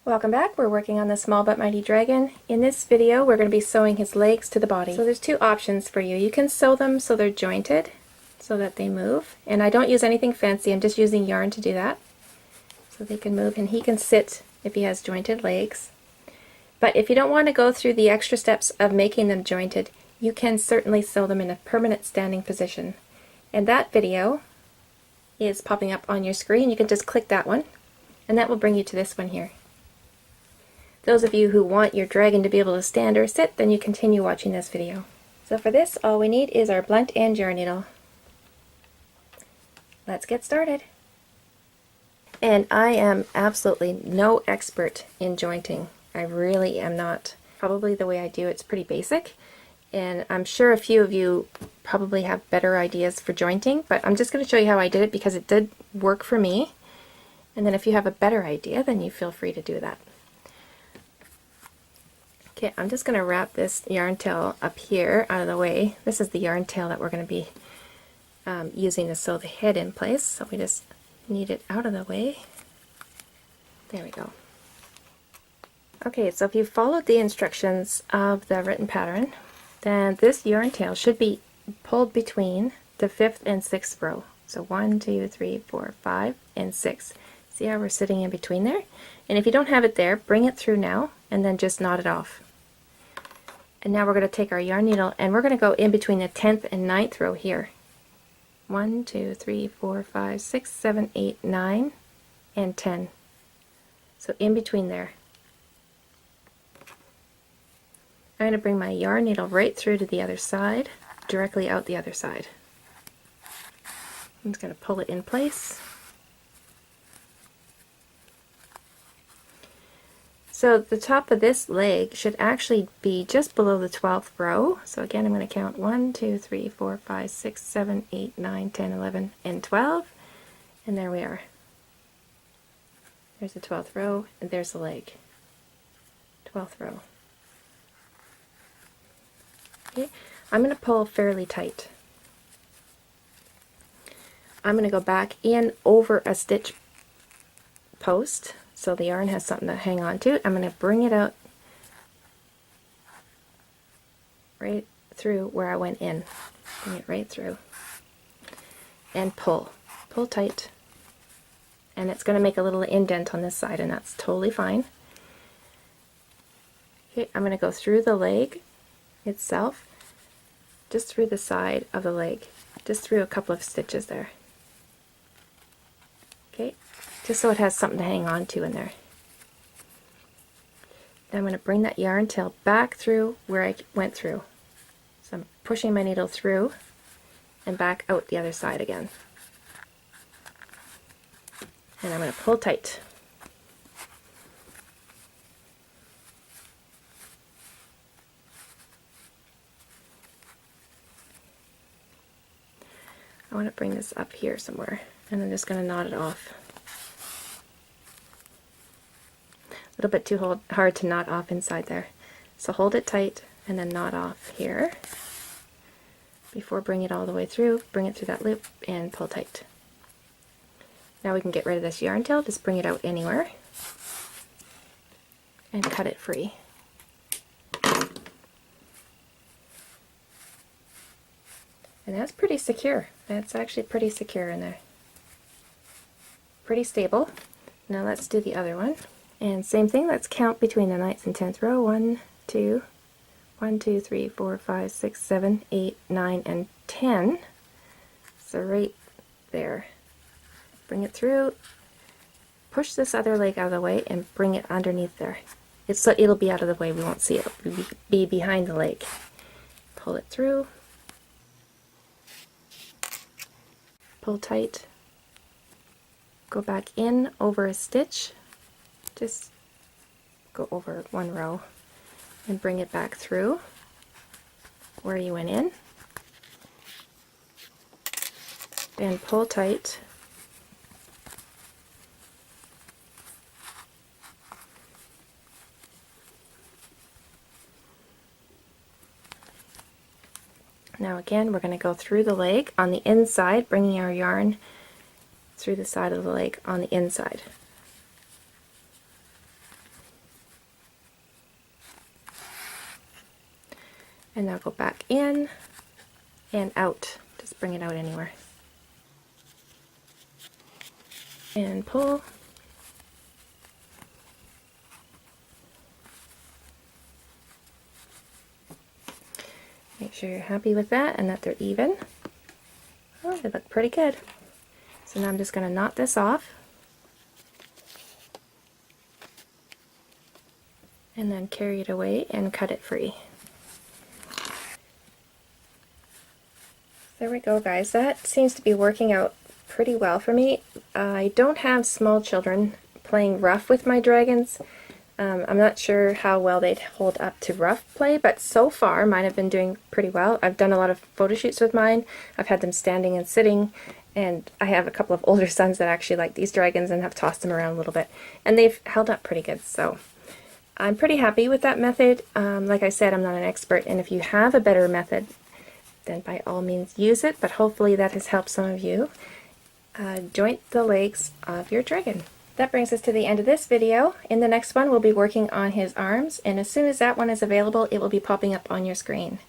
Welcome back. We're working on the Small But Mighty Dragon. In this video we're going to be sewing his legs to the body. So there's two options for you. You can sew them so they're jointed, so that they move. And I don't use anything fancy, I'm just using yarn to do that. So they can move and he can sit if he has jointed legs. But if you don't want to go through the extra steps of making them jointed, you can certainly sew them in a permanent standing position. And that video is popping up on your screen. You can just click that one and that will bring you to this one here. Those of you who want your dragon to be able to stand or sit, then you continue watching this video. So for this, all we need is our blunt end yarn needle. Let's get started. And I am absolutely no expert in jointing. I really am not. Probably the way I do it's pretty basic, and I'm sure a few of you probably have better ideas for jointing, but I'm just going to show you how I did it because it did work for me. And then if you have a better idea, then you feel free to do that. Okay, I'm just going to wrap this yarn tail up here out of the way. This is the yarn tail that we're going to be using to sew the head in place, so we just need it out of the way. There we go. Okay, so if you followed the instructions of the written pattern, then this yarn tail should be pulled between the 5th and 6th row. So 1, 2, 3, 4, 5, and 6. See how we're sitting in between there? And if you don't have it there, bring it through now and then just knot it off. And now we're going to take our yarn needle and we're going to go in between the 10th and 9th row here. 1, 2, 3, 4, 5, 6, 7, 8, 9, and 10. So in between there. I'm going to bring my yarn needle right through to the other side, directly out the other side. I'm just going to pull it in place. So the top of this leg should actually be just below the 12th row. So again, I'm going to count 1, 2, 3, 4, 5, 6, 7, 8, 9, 10, 11, and 12. And there we are. There's the 12th row, and there's the leg. 12th row. Okay, I'm going to pull fairly tight. I'm going to go back in over a stitch post, so the yarn has something to hang on to. I'm going to bring it out right through where I went in. Bring it right through. And pull. Pull tight. And it's going to make a little indent on this side, and that's totally fine. Okay, I'm going to go through the leg itself, just through the side of the leg, just through a couple of stitches there. Okay, just so it has something to hang on to in there. Then I'm going to bring that yarn tail back through where I went through. So I'm pushing my needle through and back out the other side again. And I'm going to pull tight. I want to bring this up here somewhere, and I'm just going to knot it off. A little bit too hard to knot off inside there. So hold it tight and then knot off here. Before bring it all the way through, bring it through that loop and pull tight. Now we can get rid of this yarn tail, just bring it out anywhere and cut it free. And that's pretty secure. That's actually pretty secure in there. Pretty stable. Now let's do the other one. And same thing, let's count between the 9th and 10th row. 1, 2, 1, 2, 3, 4, 5, 6, 7, 8, 9, and 10. So right there. Bring it through, push this other leg out of the way, and bring it underneath there. So it'll be out of the way, we won't see it. It'll be behind the leg. Pull it through. Pull tight, go back in over a stitch, just go over one row and bring it back through where you went in, and pull tight, Now again, we're going to go through the leg on the inside, bringing our yarn through the side of the leg on the inside. And now go back in and out. Just bring it out anywhere. And pull. Make sure you're happy with that and that they're even. Oh, they look pretty good. So now I'm just going to knot this off. And then carry it away and cut it free. There we go, guys. That seems to be working out pretty well for me. I don't have small children playing rough with my dragons. I'm not sure how well they'd hold up to rough play, but so far mine have been doing pretty well. I've done a lot of photo shoots with mine. I've had them standing and sitting, and I have a couple of older sons that actually like these dragons and have tossed them around a little bit, and they've held up pretty good. So I'm pretty happy with that method. Like I said, I'm not an expert, and if you have a better method, then by all means use it, but hopefully that has helped some of you joint the legs of your dragon. That brings us to the end of this video. In the next one, we'll be working on his arms, and as soon as that one is available, it will be popping up on your screen.